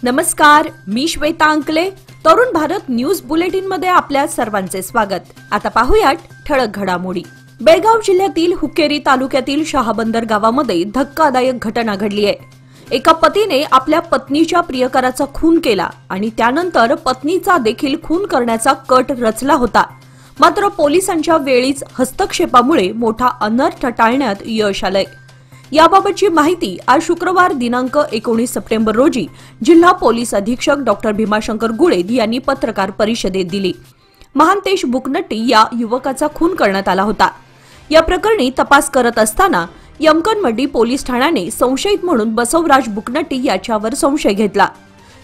नमस्कार, मी श्वेता अंकले. Tarun Bharat news bulletin मध्ये आपल्या सर्वांचे स्वागत. आता पाहूयात ठळक घडामोडी. बेळगाव जिल्ह्यातील हुक्केरी तालुक्यातील शहाबंदर गावामध्ये धक्कादायक घटना घडली आहे. एका पतीने आपल्या पत्नीच्या प्रियकराचा खून केला आणि त्यानंतर पत्नीचा देखील खून करण्याचा कट रचला होता. मात्र पोलिसांच्या वेळीच हस्तक्षेपामुळे मोठा अनर्थ टाळण्यात यश आलंय. याबाबतची माहिती आज शुक्रवार दिनांक 19 सप्टेंबर रोजी जिल्हा पोलीस अधीक्षक डॉ. भीमाशंकर गुळे यांनी पत्रकार परिषदेत दिली. महांतेश बुकनट्टी या युवकाचा खून करण्यात आला होता. या प्रकरणी तपास करत असताना यमकनमडी पोलीस ठाण्याने संशयित म्हणून बसवराज बुकनट्टी याच्यावर संशय घेतला.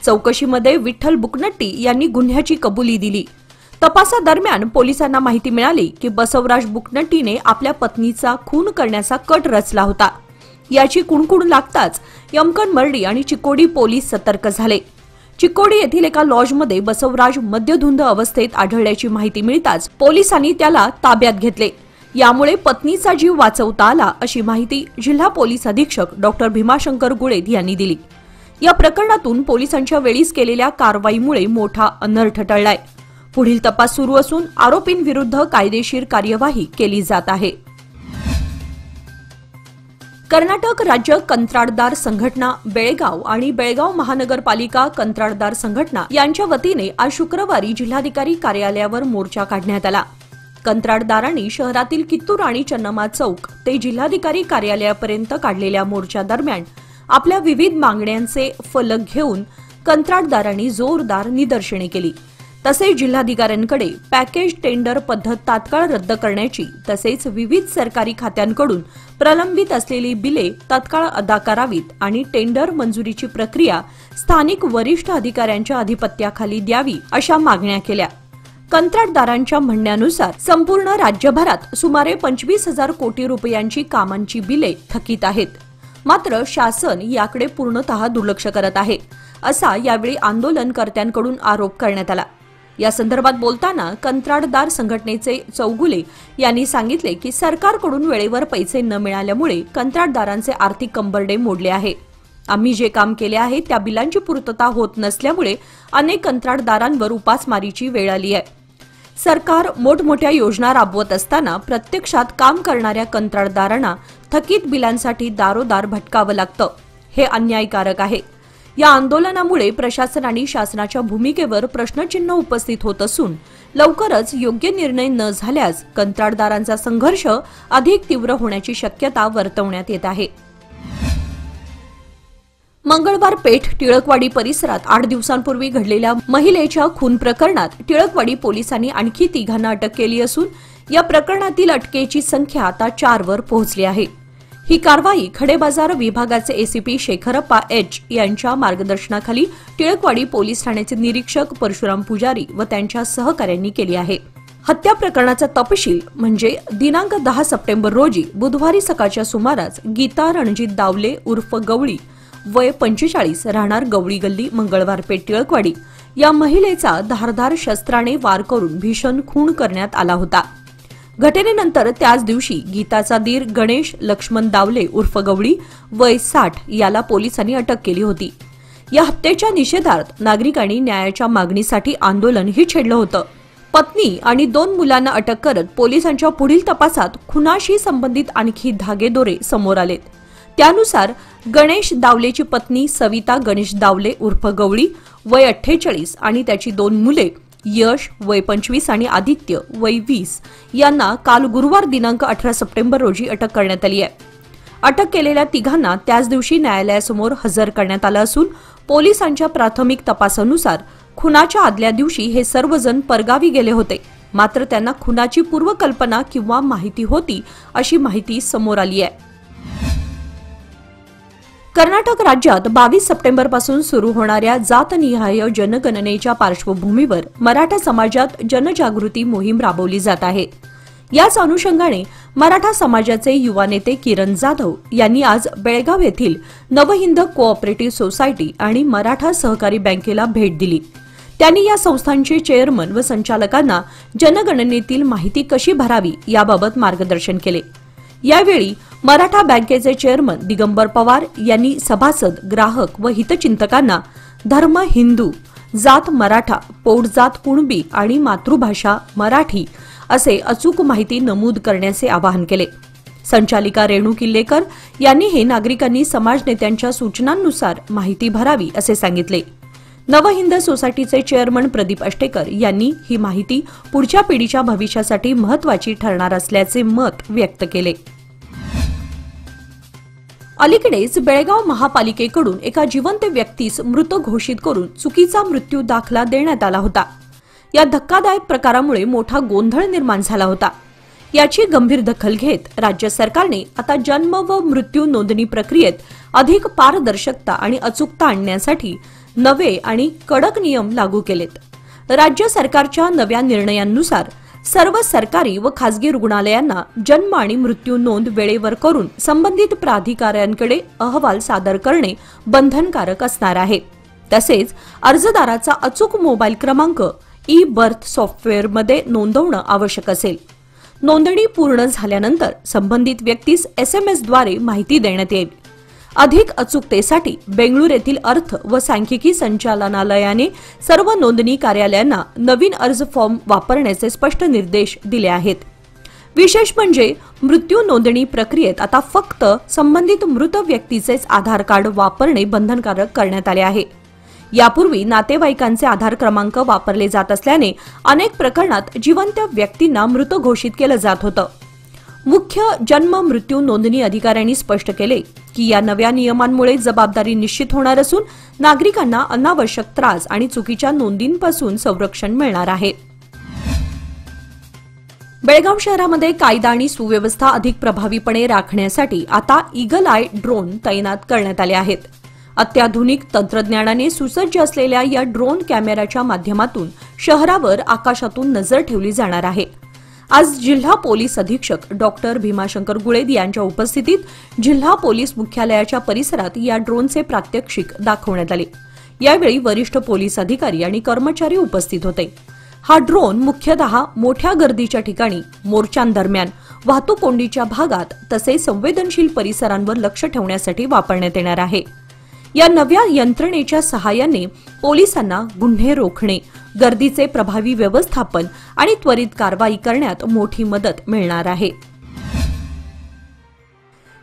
चौकशीमध्ये विठ्ठल बुकनट्टी यांनी गुन्ह्याची कबुली दिली. तपासादरम्यान पोलिसांना माहिती मिळाली की बसवराज बुकनट्टीने आपल्या पत्नीचा खून करण्याचा कट रचला होता. याची कुणकुण लागताच यमकनमर्डी आणि चिकोडी पोलीस सतर्क झाले. चिकोडी येथील एका लॉजमध्ये बसवराज मद्यधुंद अवस्थेत आढळल्याची माहिती मिळताच पोलिसांनी त्याला ताब्यात घेतले. यामुळे पत्नीचा जीव वाचवता आला अशी माहिती जिल्हा पोलीस अधीक्षक डॉ. भीमाशंकर गुळे यांनी दिली. या प्रकरणातून पोलिसांच्या वेळीच केलेल्या कारवाईमुळे मोठा अनर्थ टळलाय. पुढील तपास सुरू असून आरोपींविरुद्ध कायदेशीर कार्यवाही केली जात आहे. कर्नाटक राज्य कंत्राटदार संघटना बेळगाव आणि बेळगाव महानगरपालिका कंत्राटदार संघटना यांच्या वतीने आज शुक्रवारी जिल्हाधिकारी कार्यालयावर मोर्चा काढण्यात आला. कंत्राटदारांनी शहरातील कित्तूर आणि चन्नम्मा चौक ते जिल्हाधिकारी कार्यालयापर्यंत काढलेल्या मोर्चादरम्यान आपल्या विविध मागण्यांचे फलक घेऊन कंत्राटदारांनी जोरदार निदर्शने केली. तसेच जिल्हाधिकाऱ्यांकडे पॅकेज टेंडर पद्धत तात्काळ रद्द करण्याची तसेच विविध सरकारी खात्यांकडून प्रलंबित असलेली बिले तात्काळ अदा करावीत आणि टेंडर मंजुरीची प्रक्रिया स्थानिक वरिष्ठ अधिकाऱ्यांच्या अधिपत्याखाली द्यावी अशा मागण्या केल्या. कंत्राटदारांच्या म्हणण्यानुसार संपूर्ण राज्यभरात सुमारे 25,000 कोटी रुपयांची कामांची बिले थकीत आहेत. मात्र शासन याकडे पूर्णतः दुर्लक्ष करत आहे असा यावेळी आंदोलनकर्त्यांकडून आरोप करण्यात आला. या संदर्भात बोलताना कंत्राटदार संघटनेचे चौगुले यांनी सांगितले की सरकारकडून वेळेवर पैसे न मिळाल्यामुळे कंत्राटदारांचे आर्थिक कंबरडे मोडले आहे. आम्ही जे काम केले आहे त्या बिलांची पूर्तता होत नसल्यामुळे अनेक कंत्राटदारांवर उपासमारीची वेळ आली आहे. सरकार मोठमोठ्या योजना राबवत असताना प्रत्यक्षात काम करणाऱ्या कंत्राटदारांना थकीत बिलांसाठी दारोदार भटकावं लागतं. हे अन्यायकारक आहे. या आंदोलनामुळे प्रशासन आणि शासनाच्या भूमिकेवर प्रश्नचिन्ह उपस्थित होत असून लवकरच योग्य निर्णय न झाल्यास कंत्राटदारांचा संघर्ष अधिक तीव्र होण्याची शक्यता वर्तवण्यात येत आहे. मंगळवार पेठ टिळकवाडी परिसरात 8 दिवसांपूर्वी घडलेल्या महिलेच्या खून प्रकरणात टिळकवाडी पोलिसांनी आणखी 3 अटक केली असून या प्रकरणातील अटकेची संख्या आता 4 वर पोहोचली आहे. ही कारवाई खडेबाजार विभागाचे एसीपी शेखरप्पा एच यांच्या मार्गदर्शनाखाली टिळकवाडी पोलीस ठाण्याचे निरीक्षक परशुराम पुजारी व त्यांच्या सहकाऱ्यांनी केली आहे. हत्या प्रकरणाचा तपशील म्हणजे दिनांक 10 सप्टेंबर रोजी बुधवारी सकाळच्या सुमारास गीता रणजित दावले उर्फ गवळी वय 45 राहणार गवळी गल्ली मंगळवार पेठ टिळकवाडी या महिलेचा धारदार शस्त्राने वार करून भीषण खून करण्यात आला होता. घटनेनंतर त्याच दिवशी गीताचा दीर गणेश लक्ष्मण दावले उर्फ गवळी वय 60 याला पोलिसांनी अटक केली होती. या हत्येच्या निषेधार्थ नागरिकांनी न्यायाच्या मागणीसाठी आंदोलनही छेडलं होतं. पत्नी आणि 2 मुलांना अटक करत पोलिसांच्या पुढील तपासात खुनाशी संबंधित आणखी धागेदोरे समोर आलेत. त्यानुसार गणेश दावलेची पत्नी सविता गणेश दावले उर्फ गवळी वय 48 आणि त्याची 2 मुले यश वय 25 आणि आदित्य वय 20 यांना काल गुरुवार दिनांक 18 सप्टेंबर रोजी अटक करण्यात आली आहे. अटक केलेल्या 3 त्याच दिवशी न्यायालयासमोर हजर करण्यात आलं असून पोलिसांच्या प्राथमिक तपासानुसार खुनाच्या आदल्या दिवशी हे सर्वजण परगावी गेले होते. मात्र त्यांना खुनाची पूर्वकल्पना किंवा माहिती होती अशी माहिती समोर आली आहे. कर्नाटक राज्यात 22 सप्टेंबरपासून सुरू होणाऱ्या जातनिहाय जनगणनेच्या पार्श्वभूमीवर मराठा समाजात जनजागृती मोहीम राबवली जात आहे. याच अनुषंगाने मराठा समाजाचे युवा नेते किरण जाधव यांनी आज बेळगाव येथील नवहिंद कोऑपरेटिव्ह सोसायटी आणि मराठा सहकारी बँकेला भेट दिली. त्यांनी या संस्थांचे चेअरमन व संचालकांना जनगणनेतील माहिती कशी भरावी याबाबत मार्गदर्शन केले. यावेळी मराठा बँकेचे चेअरमन दिगंबर पवार यांनी सभासद, ग्राहक व हितचिंतकांना धर्म हिंदू, जात मराठा, पोटजात कुणबी आणि मातृभाषा मराठी असे अचूक माहिती नमूद करण्याचे आवाहन केले। संचालिका रेणू किल्लेकर यांनीही नागरिकांनी समाज नेत्यांच्या सूचनांनुसार माहिती भरावी असे सांगितले। नवहिंद सोसायटीचे चेअरमन प्रदीप अष्टेकर यांनी ही माहिती पुढच्या पिढीच्या भविष्यासाठी महत्त्वाची ठरणार असल्याचे मत व्यक्त केले। अलीकडेच बेळगाव महापालिकेकडून एका जिवंत व्यक्तीस मृत घोषित करून चुकीचा मृत्यू दाखला देण्यात आला होता। या धक्कादायक प्रकारामुळे मोठा गोंधळ निर्माण झाला होता। याची गंभीर दखल घेत राज्य सरकारने आता जन्म व मृत्यू नोंदणी प्रक्रियेत अधिक पारदर्शकता आणि अचूकता आणण्यासाठी नवे आणि कडक नियम लागू केलेत। राज्य सरकारच्या नव्या निर्णयानुसार सर्व सरकारी व खासगी रुग्णालयांना जन्म आणि मृत्यू नोंद वेळेवर करून संबंधित प्राधिकाऱ्यांकडे अहवाल सादर करणे बंधनकारक असणार आहे। तसेच अर्जदाराचा अचूक मोबाईल क्रमांक ई बर्थ सॉफ्टवेअरमध्ये नोंदवणे आवश्यक असेल। नोंदणी पूर्ण झाल्यानंतर संबंधित व्यक्तीस एसएमएसद्वारे माहिती देण्यात येईल। अधिक अचूकतेसाठी बेंगळूर येथील अर्थ व सांख्यिकी संचालनालयाने सर्व नोंदणी कार्यालयांना नवीन अर्ज फॉर्म वापरण्याचे स्पष्ट निर्देश दिले आहेत। विशेष म्हणजे मृत्यू नोंदणी प्रक्रियेत आता फक्त संबंधित मृत व्यक्तीचेच आधार कार्ड वापरणे बंधनकारक करण्यात आले आहे। यापूर्वी नातेवाईकांचे आधार क्रमांक वापरले जात असल्याने अनेक प्रकरणात जिवंत व्यक्तींना मृत घोषित केले जात होते। मुख्य जन्म मृत्यू नोंदणी अधिकाऱ्यांनी स्पष्ट केले की या नव्या नियमांमुळे जबाबदारी निश्चित होणार असून नागरिकांना अनावश्यक त्रास आणि चुकीच्या नोंदींपासून संरक्षण मिळणार आहे। बेळगाव शहरामध्ये कायदा आणि सुव्यवस्था अधिक प्रभावीपणे राखण्यासाठी आता ईगल आय ड्रोन तैनात करण्यात आले आहेत। अत्याधुनिक तंत्रज्ञानाने सुसज्ज असलेल्या या ड्रोन कॅमेऱ्याच्या माध्यमातून शहरावर आकाशातून नजर ठेवली जाणार आहे। आज जिल्हा पोलीस अधीक्षक डॉक्टर भीमाशंकर गुळेद यांच्या उपस्थितीत जिल्हा पोलीस मुख्यालयाच्या परिसरात या ड्रोनचे प्रात्यक्षिक दाखवण्यात आले। यावेळी वरिष्ठ पोलीस अधिकारी आणि कर्मचारी उपस्थित होते। हा ड्रोन मुख्यतः मोठ्या गर्दीच्या ठिकाणी, मोर्चांदरम्यान, वाहतूक कोंडीच्या भागात तसेच संवेदनशील परिसरांवर लक्ष ठेवण्यासाठी वापरण्यात येणार आहे। या नव्या यंत्रणेच्या सहाय्याने पोलिसांना गुन्हे रोखणे, गर्दीचे प्रभावी व्यवस्थापन आणि त्वरित कारवाई करण्यात मोठी मदत मिळणार आहे।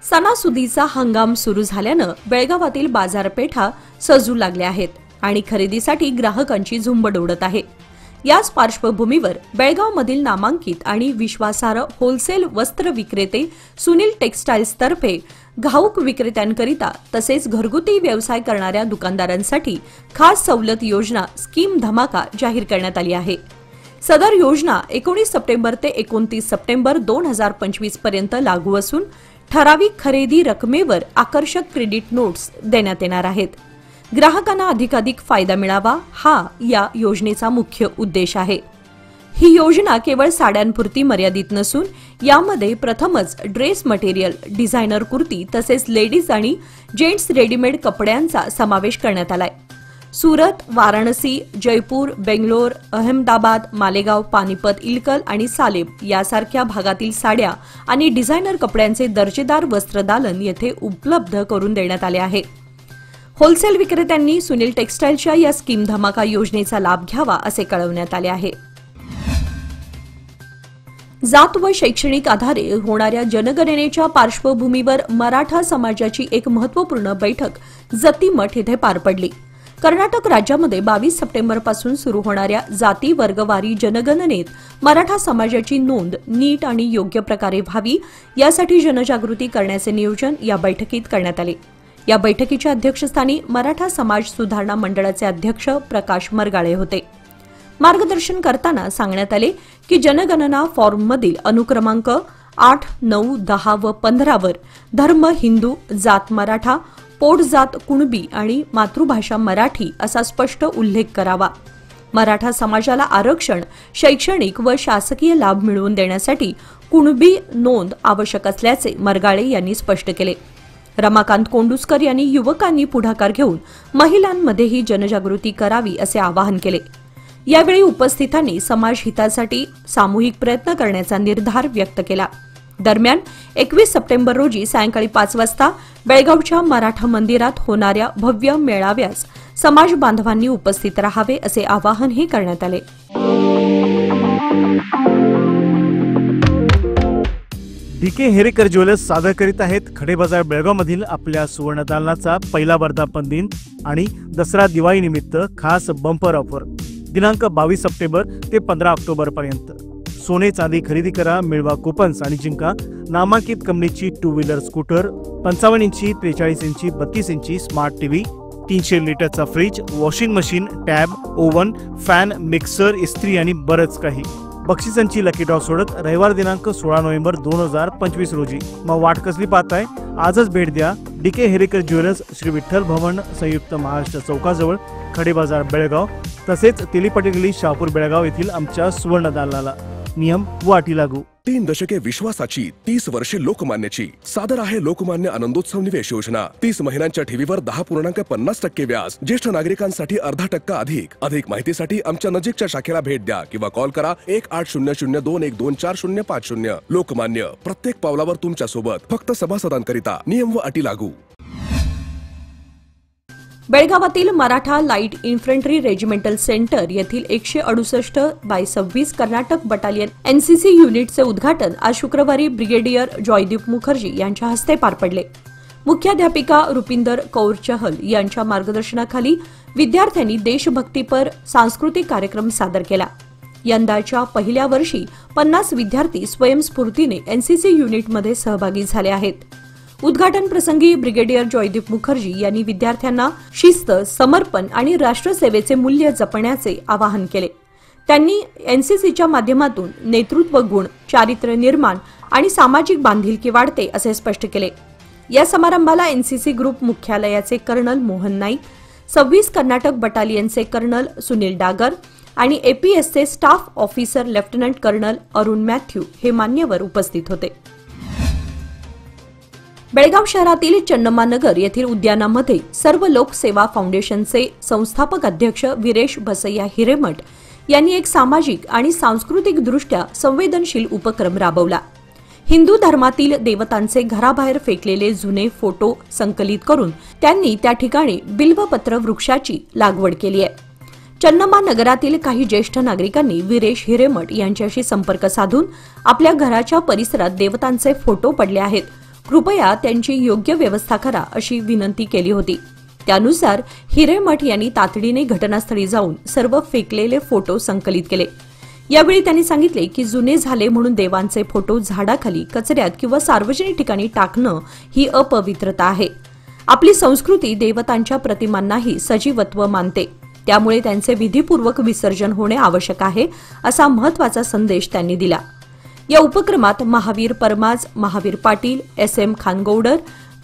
सणासुदीचा हंगाम सुरू झाल्यानं बेळगावातील बाजारपेठा सजू लागल्या आहेत आणि खरेदीसाठी ग्राहकांची झुंबड उडत आहे। याच पार्श्वभूमीवर बेळगावमधील नामांकित आणि विश्वासार्ह होलसेल वस्त्र विक्रेते सुनील टेक्सटाईल्स तर्फे घाऊक विक्रेत्यांकरिता तसेच घरगुती व्यवसाय करणाऱ्या दुकानदारांसाठी खास सवलत योजना स्कीम धमाका जाहीर करण्यात आली आहे। सदर योजना 19 सप्टेंबर ते 29 सप्टेंबर 2025 पर्यंत लागू असून ठराविक खरेदी रकमेवर आकर्षक क्रेडिट नोट्स देण्यात येणार आहेत। ग्राहकांना अधिकाधिक फायदा मिळावा हा या योजनेचा मुख्य उद्देश आहे। ही योजना केवळ साड्यांपुरती मर्यादित नसून यामध्ये प्रथमच ड्रेस मटेरियल, डिझायनर कुर्ती तसेच लेडीज आणि जेंट्स रेडीमेड कपड्यांचा समावेश करण्यात आलाय। सुरत, वाराणसी, जयपूर, बेंगलोर, अहमदाबाद, मालेगाव, पानिपत, इलकल आणि सालेम यासारख्या भागातील साड्या आणि डिझायनर कपड्यांचे दर्जेदार वस्त्रदालन येथे उपलब्ध करून देण्यात आले आहे। होलसेल विक्रेत्यांनी सुनील टेक्सटाईलच्या या स्कीम धमाका योजनेचा लाभ घ्यावा असे कळवण्यात आले आहे। जात व शैक्षणिक आधारे होणाऱ्या जनगणनेच्या पार्श्वभूमीवर मराठा समाजाची एक महत्त्वपूर्ण बैठक जतीमठ येथे पार पडली। कर्नाटक राज्यामध्ये 22 सप्टेंबरपासून सुरू होणाऱ्या जाती वर्गवारी जनगणनेत मराठा समाजाची नोंद नीट आणि योग्य प्रकारे व्हावी यासाठी जनजागृती करण्याचे नियोजन या बैठकीत करण्यात आले। या बैठकीच्या अध्यक्षस्थानी मराठा समाज सुधारणा मंडळाचे अध्यक्ष प्रकाश मरगाळे होते। मार्गदर्शन करताना सांगण्यात आले की जनगणना फॉर्ममधील अनुक्रमांक 8, 9, 10 व 15 वर धर्म हिंदू, जात मराठा, पोटजात कुणबी आणि मातृभाषा मराठी असा स्पष्ट उल्लेख करावा। मराठा समाजाला आरक्षण, शैक्षणिक व शासकीय लाभ मिळवून देण्यासाठी कुणबी नोंद आवश्यक असल्याचे मरगाळे यांनी स्पष्ट केले। रमाकांत कोंडुस्कर यांनी युवकांनी पुढाकार घेऊन महिलांमध्येही जनजागृती करावी असे आवाहन केले। यावेळी उपस्थितांनी समाज हितासाठी सामूहिक प्रयत्न करण्याचा निर्धार व्यक्त केला। दरम्यान 21 सप्टेंबर रोजी सायंकाळी 5 वाजता बेळगावच्या मराठा मंदिरात होणाऱ्या भव्य मेळाव्यास समाज बांधवांनी उपस्थित राहावे असे आवाहनही करण्यात आले. DK हेरेकर ज्वेलर्स सादर करीत आहेत खडेबाजार बेळगावमधील आपल्या सुवर्णदालनाचा पहिला वर्धापन दिन आणि दसरा दिवाळी निमित्त खास बंपर ऑफर दिनांक 22 सप्टेंबर ते 15 ऑक्टोबर पर्यंत. सोने चांदी खरेदी करा, मिळवा कुपन्स आणि जिंका नामांकित कंपनीची 2 व्हीलर स्कूटर, 55 इंची, 43 इंची, 32 इंची स्मार्ट टीव्ही, 300 लिटरचा fridge, washing machine, tab, oven, fan, mixer, इस्त्री आणि बरंच काही. बक्षिसांची लकी ड्रॉ सोडत रविवार दिनांक 16 नोव्हेंबर 2025 रोजी. मग वाट कसली पाहताय? आजच भेट द्या DK हेरेकर ज्वेलर्स, श्री विठ्ठल भवन, संयुक्त महाराष्ट्र चौकाजवळ, खडेबाजार बेळगाव, तसेच तेलीपटे गल्ली, शहापूर बेळगाव येथील आमच्या सुवर्ण दालनाला. नियम व अटी लागू. 3 दशके विश्वासाची, 30 वर्षे लोकमान्याची. सादर आहे लोकमान्य आनंदोत्सव निवेश योजना. 30 महिन्यांच्या ठेवीवर 10.50% व्याज. ज्येष्ठ नागरिकांसाठी 0.5% अधिक माहितीसाठी आमच्या नजीकच्या शाखेला भेट द्या किंवा कॉल करा 180021245050. लोकमान्य, प्रत्येक पावलावर तुमच्या सोबत. फक्त सभासदांकरिता. नियम व अटी लागू. बेळगावातील Maratha light infantry regimental centre येथील 168/26 कर्नाटक बटालियन NCC युनिटचे उद्घाटन आज शुक्रवारी ब्रिगेडियर जॉयदीप मुखर्जी यांच्या हस्ते पार पडले. मुख्याध्यापिका रुपिंदर कौर चहल यांच्या मार्गदर्शनाखाली विद्यार्थ्यांनी देशभक्तीपर सांस्कृतिक कार्यक्रम सादर केला. यंदाच्या पहिल्या वर्षी 50 विद्यार्थी स्वयंस्फूर्तीने NCC युनिटमध्ये सहभागी झाले आहेत. उद्घाटन प्रसंगी ब्रिगेडियर जॉयदीप मुखर्जी यांनी विद्यार्थ्यांना शिस्त, समर्पण आणि राष्ट्रसेवेचे मूल्य जपण्याचे आवाहन केले. त्यांनी NCCच्या माध्यमातून नेतृत्व गुण, चारित्र्य निर्माण आणि सामाजिक बांधिलकी वाढते असे स्पष्ट केले. या समारंभाला NCC ग्रुप मुख्यालयाचे कर्नल मोहन नाईक, 26 कर्नाटक बटालियनचे कर्नल सुनील डागर आणि APSचे staff officer lieutenant colonel Arun Mathew हे मान्यवर उपस्थित होते. बेळगाव शहरातील चन्नम्मानगर येथील उद्यानामध्ये सर्व लोक सेवा फाउंडेशनचे संस्थापक अध्यक्ष वीरेश बसय्या हिरेमठ यांनी एक सामाजिक आणि सांस्कृतिक दृष्ट्या संवेदनशील उपक्रम राबवला. हिंदू धर्मातील देवतांचे घराबाहेर फेकलेले जुने फोटो संकलित करून त्यांनी त्या ठिकाणी बिल्वपत्र वृक्षाची लागवड केली आहे. चन्नम्मा नगरातील काही ज्येष्ठ नागरिकांनी वीरेश हिरेमठ यांच्याशी संपर्क साधून आपल्या घराच्या परिसरात देवतांचे फोटो पडले आहेत, कृपया त्यांची योग्य व्यवस्था करा अशी विनंती केली होती. त्यानुसार हिरेमठ यांनी तातडीने घटनास्थळी जाऊन सर्व फेकलेले फोटो संकलित केले. यावेळी त्यांनी सांगितले की जुने झाले म्हणून देवांचे फोटो झाडाखाली, कचऱ्यात किंवा सार्वजनिक ठिकाणी टाकणं ही अपवित्रता आहे. आपली संस्कृती देवतांच्या प्रतिमांनाही सजीवत्व मानते, त्यामुळे त्यांचे विधीपूर्वक विसर्जन होणे आवश्यक आहे असा महत्त्वाचा संदेश त्यांनी दिला. या उपक्रमात महावीर परमाज, महावीर पाटील, SM खानगौडर,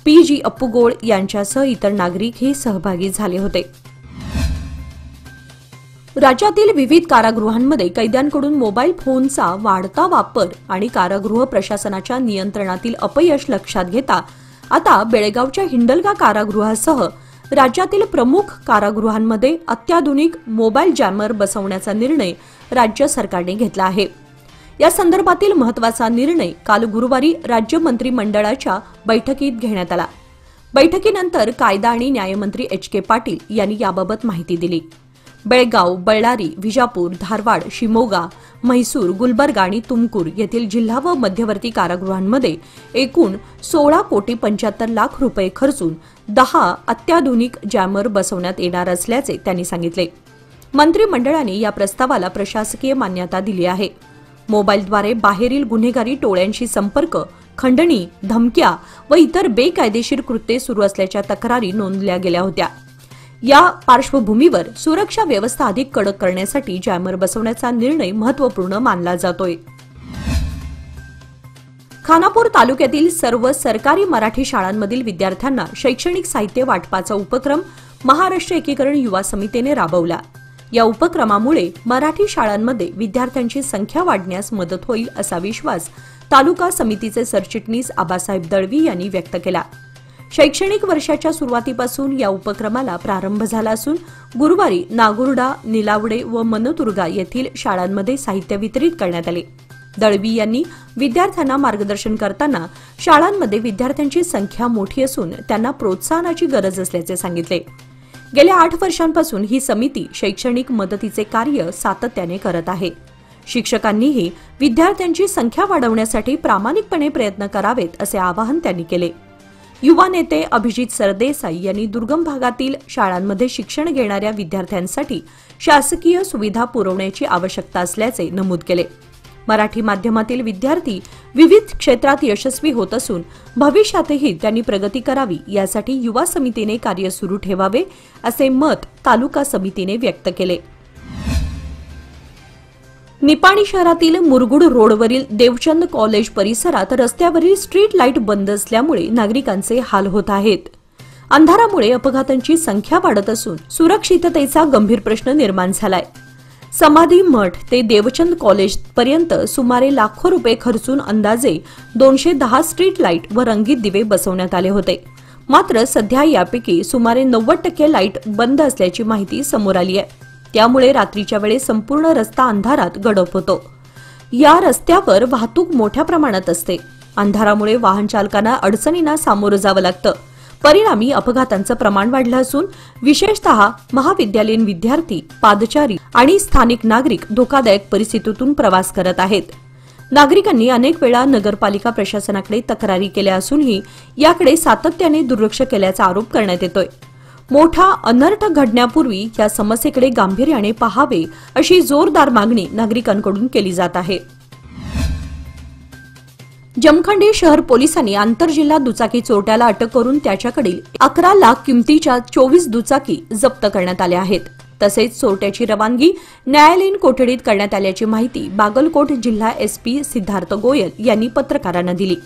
PG अप्पूगोळ यांच्यासह इतर नागरिकही सहभागी झाले होते. राज्यातील विविध कारागृहांमध्ये कैद्यांकडून मोबाईल फोनचा वाढता वापर आणि कारागृह प्रशासनाच्या नियंत्रणातील अपयश लक्षात घेता आता बेळगावच्या हिंडलगा कारागृहासह राज्यातील प्रमुख कारागृहांमध्ये अत्याधुनिक मोबाईल जॅमर बसवण्याचा निर्णय राज्य सरकारने घेतला आहे. या संदर्भातील महत्त्वाचा निर्णय काल गुरुवारी राज्य मंत्रिमंडळाच्या बैठकीत घेण्यात आला. बैठकीनंतर कायदा आणि न्यायमंत्री HK पाटील यांनी याबाबत माहिती दिली. बेळगाव, बळ्ळारी, विजापूर, धारवाड, शिमोगा, म्हैसूर, गुलबर्गा आणि तुमकुर येथील जिल्हा व मध्यवर्ती कारागृहांमध्ये एकूण 16,75,00,000 रुपये खर्चून 10 अत्याधुनिक जॅमर बसवण्यात येणार असल्याचे त्यांनी सांगितले. मंत्रिमंडळाने या प्रस्तावाला प्रशासकीय मान्यता दिली आहे. मोबाईलद्वारे बाहेरील गुन्हेगारी टोळ्यांशी संपर्क, खंडणी, धमक्या व इतर बेकायदेशीर कृत्ये सुरू असल्याच्या तक्रारी नोंदल्या गेल्या होत्या. या पार्श्वभूमीवर सुरक्षा व्यवस्था अधिक कडक करण्यासाठी जॅमर बसवण्याचा निर्णय महत्त्वपूर्ण मानला जातोय. खानापूर तालुक्यातील सर्व सरकारी मराठी शाळांमधील विद्यार्थ्यांना शैक्षणिक साहित्य वाटपाचा उपक्रम महाराष्ट्र एकीकरण युवा समितीने राबवला. या उपक्रमामुळे मराठी शाळांमध्ये विद्यार्थ्यांची संख्या वाढण्यास मदत होईल असा विश्वास तालुका समितीचे सरचिटणीस आबासाहेब दळवी यांनी व्यक्त केला. शैक्षणिक वर्षाच्या सुरुवातीपासून या उपक्रमाला प्रारंभ झाला असून गुरुवारी नागुर्डा, निलावडे व मनतुर्गा येथील शाळांमध्ये साहित्य वितरित करण्यात आले. दळवी यांनी विद्यार्थ्यांना मार्गदर्शन करताना शाळांमध्ये विद्यार्थ्यांची संख्या मोठी असून त्यांना प्रोत्साहनाची गरज असल्याचे सांगितले. गेल्या 8 वर्षांपासून ही समिती शैक्षणिक मदतीचे कार्य सातत्याने करत आहे. शिक्षकांनीही विद्यार्थ्यांची संख्या वाढवण्यासाठी प्रामाणिकपणे प्रयत्न करावेत असे आवाहन त्यांनी केले. युवा नेते अभिजित सरदेसाई यांनी दुर्गम भागातील शाळांमध्ये शिक्षण घेणाऱ्या विद्यार्थ्यांसाठी शासकीय सुविधा पुरवण्याची आवश्यकता असल्याचे नमूद केले. मराठी माध्यमातील विद्यार्थी विविध क्षेत्रात यशस्वी होत असून भविष्यातही त्यांनी प्रगती करावी यासाठी युवा समितीने कार्य सुरू ठेवावे असे मत तालुका समितीने व्यक्त केले. निपाणी शहरातील मुरगुड रोडवरील देवचंद कॉलेज परिसरात रस्त्यावरील स्ट्रीट लाईट बंद असल्यामुळे नागरिकांचे हाल होत आहेत. अंधारामुळे अपघातांची संख्या वाढत असून सुरक्षिततेचा गंभीर प्रश्न निर्माण झालाय. समाधी मठ ते देवचंद कॉलेज पर्यंत सुमारे लाखो रुपये खर्चून अंदाजे 210 स्ट्रीट लाईट व रंगीत दिवे बसवण्यात आले होते. मात्र सध्या यापैकी सुमारे 90% लाईट बंद असल्याची माहिती समोर आली आहे. त्यामुळे रात्रीच्या वेळेस संपूर्ण रस्ता अंधारात गडप होतो. या रस्त्यावर वाहतूक मोठ्या प्रमाणात असते. अंधारामुळे वाहन चालकांना अडचणींना सामोरं जावं लागतं. परिणामी अपघातांचं प्रमाण वाढलं असून विशेषतः महाविद्यालयीन विद्यार्थी, पादचारी आणि स्थानिक नागरिक धोकादायक परिस्थितीतून प्रवास करत आहेत. नागरिकांनी अनेक वेळा नगरपालिका प्रशासनाकडे तक्रारी केल्या असूनही याकडे सातत्याने दुर्लक्ष केल्याचा आरोप करण्यात येतोय. मोठा अनर्थ घडण्यापूर्वी या समस्येकडे गांभीर्याने पाहावे अशी जोरदार मागणी नागरिकांकडून केली जात आहे. जमखंडी शहर पोलिसांनी आंतरजिल्हा दुचाकी चोरट्याला अटक करून त्याच्याकडील 11 लाख किमतीच्या 24 दुचाकी जप्त करण्यात आल्या आहेत. तसेच चोरट्याची रवानगी न्यायालयीन कोठडीत करण्यात आल्याची माहिती बागलकोट जिल्हा एसपी सिद्धार्थ गोयल यांनी पत्रकारांना दिली.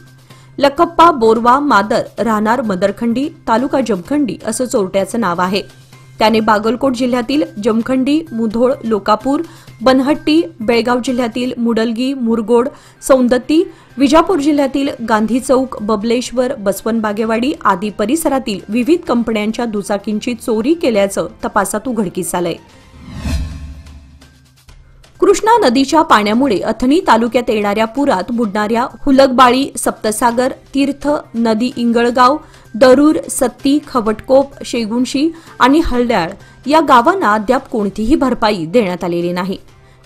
लखप्पा बोरवा मादर, राहणार मदरखंडी, तालुका जमखंडी असं चोरट्याचं नाव आहे. त्याने बागलकोट जिल्ह्यातील जमखंडी, मुधोळ, लोकापूर, बनहट्टी, बेळगाव जिल्ह्यातील मुडलगी, मुरगोड, सौंदत्ती, विजापूर जिल्ह्यातील गांधी चौक, बबलेश्वर, बसवन बागेवाडी आदी परिसरातील विविध कंपन्यांच्या दुचाकींची चोरी केल्याचं तपासात उघडकीस आलंय. कृष्णा नदीच्या पाण्यामुळे अथणी तालुक्यात येणाऱ्या पुरात बुडणाऱ्या हुलगबाळी, सप्तसागर, तीर्थ, नदी इंगळगाव, दरूर, सत्ती, खवटकोप, शेगुणशी आणि हळद्याळ या गावांना अद्याप कोणतीही भरपाई देण्यात आलेली नाही.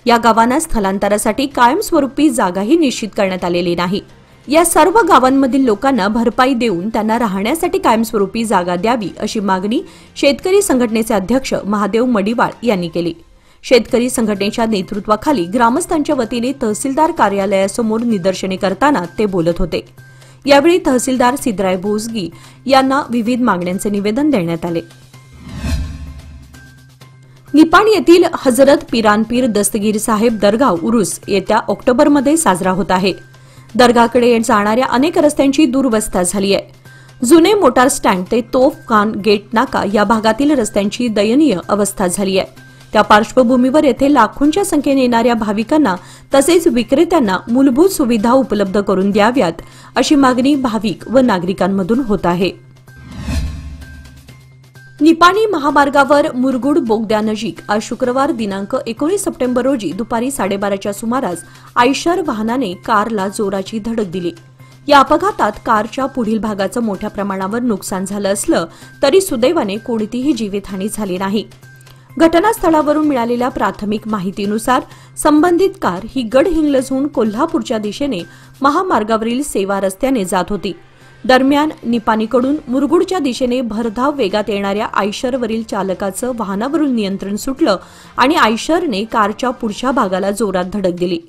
या गावांना स्थलांतरासाठी कायमस्वरूपी जागाही निश्चित करण्यात आलेली नाही. या सर्व गावांमधील लोकांना भरपाई देऊन त्यांना राहण्यासाठी कायमस्वरूपी जागा द्यावी अशी मागणी शेतकरी संघटनेचे अध्यक्ष महादेव मडिवाळ यांनी केली. शेतकरी संघटनेच्या नेतृत्वाखाली ग्रामस्थांच्या वतीने तहसीलदार कार्यालयासमोर निदर्शने करताना ते बोलत होते. यावेळी तहसीलदार सिद्धराय भोसगी यांना विविध मागण्यांचे निवेदन देण्यात आले. निपाणी येथील हजरत पिरानपीर दस्तगीर साहेब दर्गा उरूस येत्या ऑक्टोबरमध्ये साजरा होत आहे. दर्गाकडे जाणाऱ्या अनेक रस्त्यांची दुरवस्था झाली आहे. जुने मोटार स्टँड ते तोफ खान गेट नाका या भागातील रस्त्यांची दयनीय अवस्था झाली आहे. त्या पार्श्वभूमीवर येथे लाखोंच्या संख्येने येणाऱ्या भाविकांना तसेच विक्रेत्यांना मूलभूत सुविधा उपलब्ध करून द्याव्यात अशी मागणी भाविक व नागरिकांमधून होत आहे. निपाणी महामार्गावर मुरगुड बोगद्यानजीक आज शुक्रवार दिनांक 19 सप्टेंबर रोजी दुपारी 12:30च्या सुमारास आयशर वाहनाने कारला जोराची धडक दिली. या अपघातात कारच्या पुढील भागाचं मोठ्या प्रमाणावर नुकसान झालं असलं तरी सुदैवाने कोणतीही जीवितहानी झाली नाही. घटनास्थळावरून मिळालेल्या प्राथमिक माहितीनुसार संबंधित कार ही गडहिंग्लजहून कोल्हापूरच्या दिशेने महामार्गावरील सेवा रस्त्याने जात होती. दरम्यान निपाणीकडून मुरगुडच्या दिशेने भरधाव वेगात येणाऱ्या आयशरवरील चालकाचं वाहनावरून नियंत्रण सुटलं आणि आयशरने कारच्या पुढच्या भागाला जोरात धडक दिली.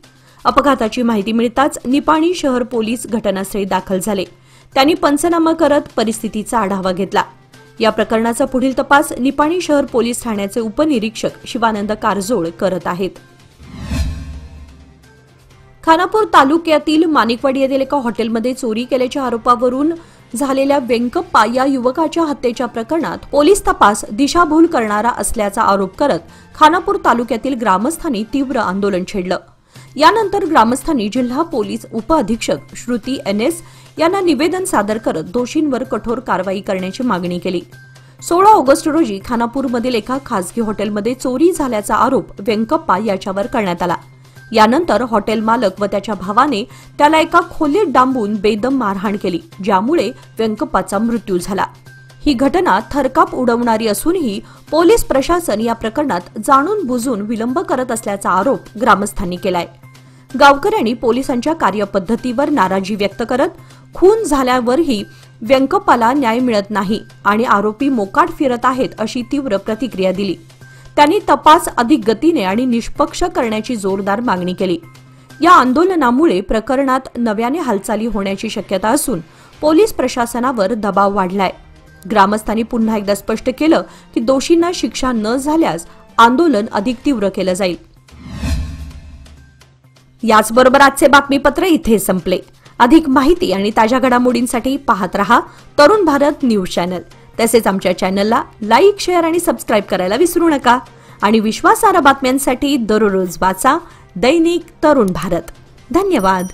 अपघाताची माहिती मिळताच निपाणी शहर पोलीस घटनास्थळी दाखल झाले. त्यांनी पंचनामा करत परिस्थितीचा आढावा घेतला. या प्रकरणाचा पुढील तपास निपाणी शहर पोलीस ठाण्याचे उपनिरीक्षक शिवानंद कारजोळ करत आहेत. खानापूर तालुक्यातील माणिकवाडी येथील एका हॉटेलमध्ये चोरी केल्याच्या आरोपावरून झालेल्या वेंकप्पा या युवकाच्या हत्येच्या प्रकरणात पोलीस तपास दिशाभूल करणारा असल्याचा आरोप करत खानापूर तालुक्यातील ग्रामस्थांनी तीव्र आंदोलन छेडलं. यानंतर ग्रामस्थांनी जिल्हा पोलीस उपअधीक्षक श्रुती NS यांना निवेदन सादर करत दोषींवर कठोर कारवाई करण्याची मागणी केली. 16 ऑगस्ट रोजी खानापूरमधील एका खासगी हॉटेलमध्ये चोरी झाल्याचा आरोप वेंकप्पा याच्यावर करण्यात आला. यानंतर हॉटेल मालक व त्याच्या भावाने त्याला एका खोलीत डांबून बेदम मारहाण केली, ज्यामुळे वेंकप्पाचा मृत्यू झाला. ही घटना थरकाप उडवणारी असूनही पोलीस प्रशासन या प्रकरणात जाणून बुजून विलंब करत असल्याचा आरोप ग्रामस्थांनी केलाय। गावकऱ्यांनी पोलिसांच्या कार्यपद्धतीवर नाराजी व्यक्त करत खून झाल्यावरही व्यंकप्पाला न्याय मिळत नाही आणि आरोपी मोकाट फिरत आहेत अशी तीव्र प्रतिक्रिया दिली। त्यांनी तपास अधिक गतीने आणि निष्पक्ष करण्याची जोरदार मागणी केली। या आंदोलनामुळे प्रकरणात नव्याने हालचाली होण्याची शक्यता असून पोलीस प्रशासनावर दबाव वाढलाय। ग्रामस्थांनी पुन्हा एकदा स्पष्ट केलं की दोषींना शिक्षा न झाल्यास आंदोलन अधिक तीव्र केलं जाईल। याचबरोबर आजचे बातमीपत्र इथे संपले। अधिक माहिती आणि ताज्या घडामोडींसाठी पाहत रहा तरुण भारत न्यूज चॅनल। तसेच आमच्या चॅनलला लाईक, शेअर आणि सबस्क्राईब करायला विसरू नका आणि विश्वासार्ह बातम्यांसाठी दररोज वाचा दैनिक तरुण भारत। धन्यवाद।